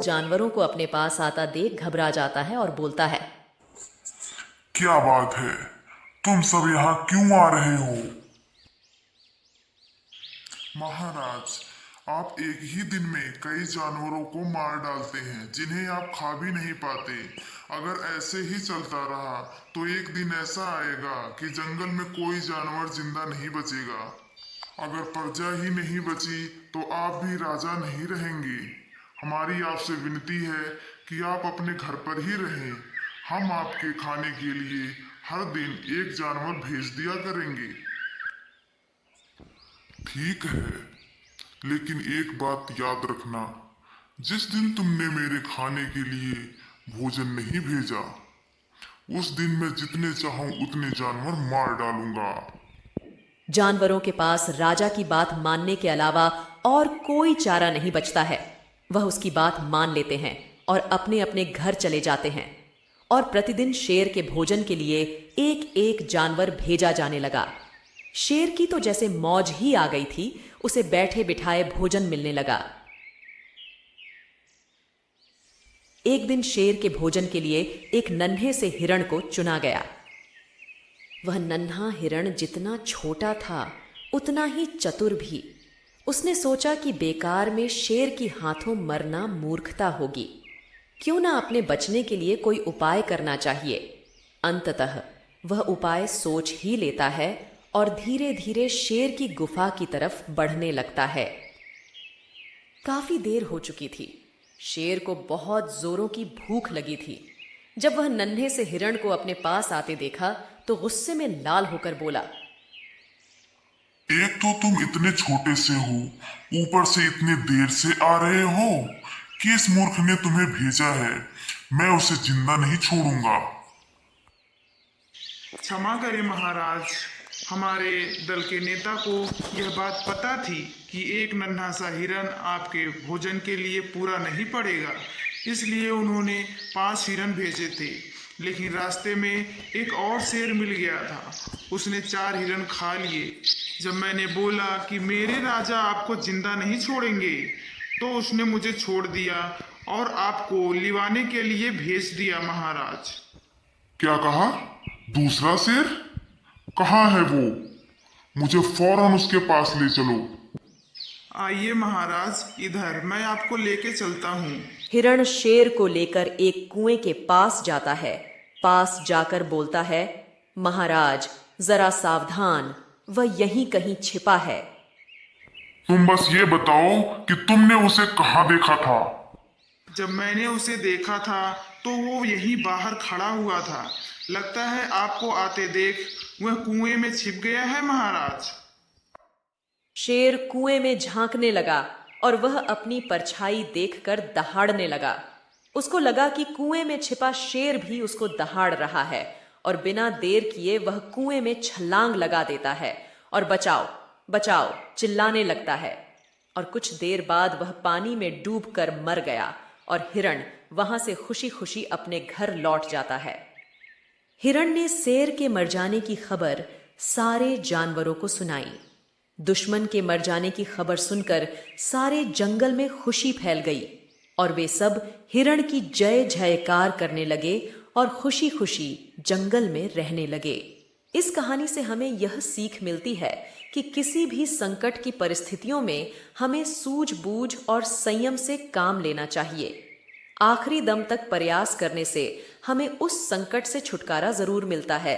जानवरों को अपने पास आता देख घबरा जाता है और बोलता है। क्या बात है, तुम सब यहाँ क्यों आ रहे हो? महाराज, आप एक ही दिन में कई जानवरों को मार डालते हैं जिन्हें आप खा भी नहीं पाते। अगर ऐसे ही चलता रहा तो एक दिन ऐसा आएगा कि जंगल में कोई जानवर जिंदा नहीं बचेगा। अगर प्रजा ही नहीं बची तो आप भी राजा नहीं रहेंगे। हमारी आपसे विनती है कि आप अपने घर पर ही रहें। हम आपके खाने के लिए हर दिन एक जानवर भेज दिया करेंगे। ठीक है, लेकिन एक बात याद रखना, जिस दिन तुमने मेरे खाने के लिए भोजन नहीं भेजा, उस दिन मैं जितने चाहूं उतने जानवर मार डालूंगा। जानवरों के पास राजा की बात मानने के अलावा और कोई चारा नहीं बचता है। वह उसकी बात मान लेते हैं और अपने अपने घर चले जाते हैं। और प्रतिदिन शेर के भोजन के लिए एक एक जानवर भेजा जाने लगा। शेर की तो जैसे मौज ही आ गई थी, उसे बैठे बिठाए भोजन मिलने लगा। एक दिन शेर के भोजन के लिए एक नन्हे से हिरण को चुना गया। वह नन्हा हिरण जितना छोटा था उतना ही चतुर भी। उसने सोचा कि बेकार में शेर की हाथों मरना मूर्खता होगी, क्यों ना अपने बचने के लिए कोई उपाय करना चाहिए। अंततः वह उपाय सोच ही लेता है और धीरे धीरे शेर की गुफा की तरफ बढ़ने लगता है। काफी देर हो चुकी थी। शेर को बहुत जोरों की भूख लगी थी। जब वह नन्हे से हिरण को अपने पास आते देखा तो गुस्से में लाल होकर बोला। एक तो तुम इतने छोटे से हो, ऊपर से इतने देर से आ रहे हो। किस मूर्ख ने तुम्हें भेजा है? मैं उसे जिंदा नहीं छोड़ूंगा। क्षमा करें महाराज, हमारे दल के नेता को यह बात पता थी कि एक नन्हा सा हिरन आपके भोजन के लिए पूरा नहीं पड़ेगा, इसलिए उन्होंने 5 हिरन भेजे थे। लेकिन रास्ते में एक और शेर मिल गया था, उसने 4 हिरन खा लिए। जब मैंने बोला कि मेरे राजा आपको जिंदा नहीं छोड़ेंगे, तो उसने मुझे छोड़ दिया और आपको लिवाने के लिए भेज दिया महाराज। क्या कहा? दूसरा शेर कहाँ है वो? मुझे फौरन उसके पास ले चलो। आइए महाराज, इधर मैं आपको लेके चलता हूँ। हिरण शेर को लेकर एक कुएं के पास जाता है। पास जाकर बोलता है, महाराज जरा सावधान, वह यहीं कहीं छिपा है। तुम बस ये बताओ कि तुमने उसे कहाँ देखा था? जब मैंने उसे देखा था तो वो यहीं बाहर खड़ा हुआ था। लगता है आपको आते देख वह कुएं में छिप गया है महाराज। शेर कुएं में झांकने लगा और वह अपनी परछाई देखकर दहाड़ने लगा। उसको लगा कि कुएं में छिपा शेर भी उसको दहाड़ रहा है और बिना देर किए वह कुएं में छलांग लगा देता है और बचाओ बचाओ चिल्लाने लगता है। और कुछ देर बाद वह पानी में डूबकर मर गया और हिरण वहां से खुशी खुशी अपने घर लौट जाता है। हिरण ने शेर के मर जाने की खबर सारे जानवरों को सुनाई। दुश्मन के मर जाने की खबर सुनकर सारे जंगल में खुशी फैल गई और वे सब हिरण की जय जयकार करने लगे और खुशी खुशी जंगल में रहने लगे। इस कहानी से हमें यह सीख मिलती है कि किसी भी संकट की परिस्थितियों में हमें सूझबूझ और संयम से काम लेना चाहिए। आखिरी दम तक प्रयास करने से हमें उस संकट से छुटकारा जरूर मिलता है।